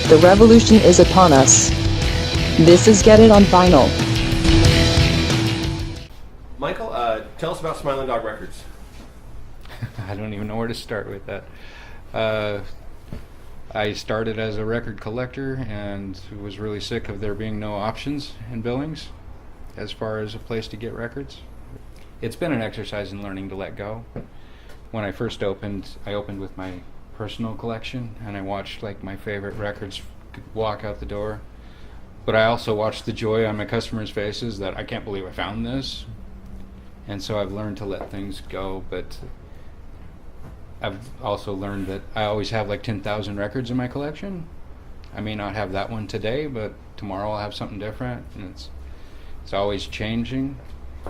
The revolution is upon us. This is Get It on Vinyl. Michael, tell us about Smiling Dog Records. I don't even know where to start with that. I started as a record collector and was really sick of there being no options in Billings as far as a place to get records. It's been an exercise in learning to let go. When I first opened, I opened with my personal collection and I watched like my favorite records walk out the door. But I also watched the joy on my customers' faces that I can't believe I found this. And so I've learned to let things go, but I've also learned that I always have like 10,000 records in my collection. I may not have that one today, but tomorrow I'll have something different, and it's always changing.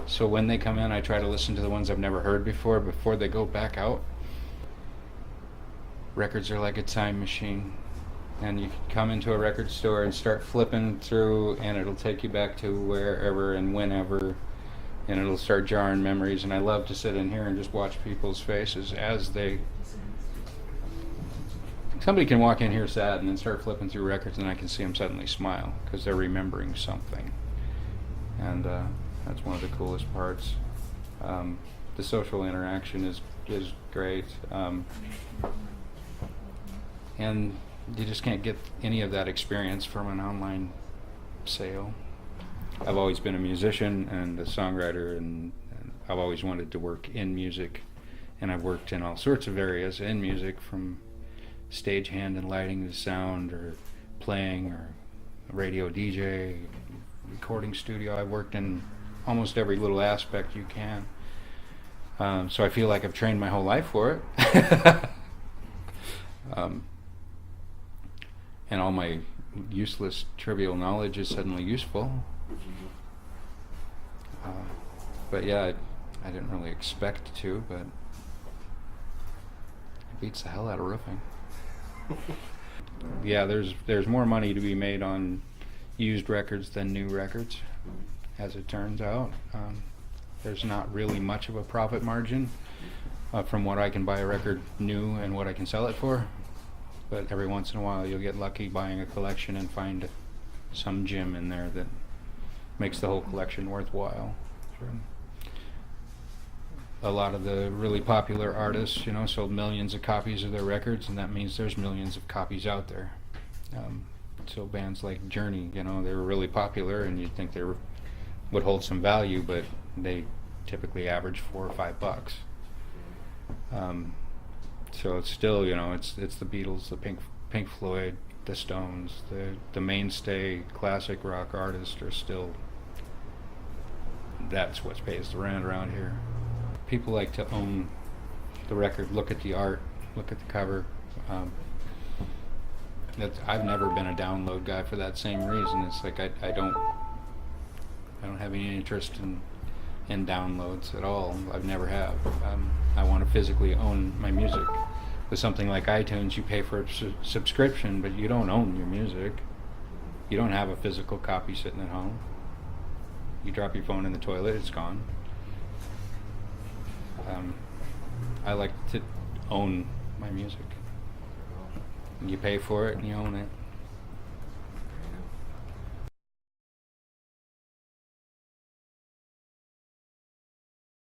So when they come in, I try to listen to the ones I've never heard before they go back out. Records are like a time machine, and you can come into a record store and start flipping through, and it'll take you back to wherever and whenever, and it'll start jarring memories. And I love to sit in here and just watch people's faces as somebody can walk in here sad and then start flipping through records, and I can see them suddenly smile because they're remembering something. And that's one of the coolest parts. The social interaction is great, and you just can't get any of that experience from an online sale. I've always been a musician and a songwriter, and I've always wanted to work in music, and I've worked in all sorts of areas in music, from stagehand and lighting to sound or playing or radio DJ, recording studio. I've worked in almost every little aspect you can. So I feel like I've trained my whole life for it. And all my useless, trivial knowledge is suddenly useful. But yeah, I didn't really expect to, but it beats the hell out of roofing. Yeah, there's more money to be made on used records than new records, as it turns out. There's not really much of a profit margin from what I can buy a record new and what I can sell it for. But every once in a while you'll get lucky buying a collection and find some gem in there that makes the whole collection worthwhile. Sure. A lot of the really popular artists, sold millions of copies of their records, and that means there's millions of copies out there. So bands like Journey, they were really popular, and you'd think they would hold some value, but they typically average $4 or $5. So it's still, it's the Beatles, the Pink Floyd, the Stones, the mainstay classic rock artists are still. That's what pays the rent around here. People like to own the record, look at the art, look at the cover. I've never been a download guy for that same reason. It's like I don't have any interest in downloads at all. I've never have. I want to physically own my music. With something like iTunes, you pay for a subscription, but you don't own your music. You don't have a physical copy sitting at home. You drop your phone in the toilet, it's gone. I like to own my music. You pay for it and you own it.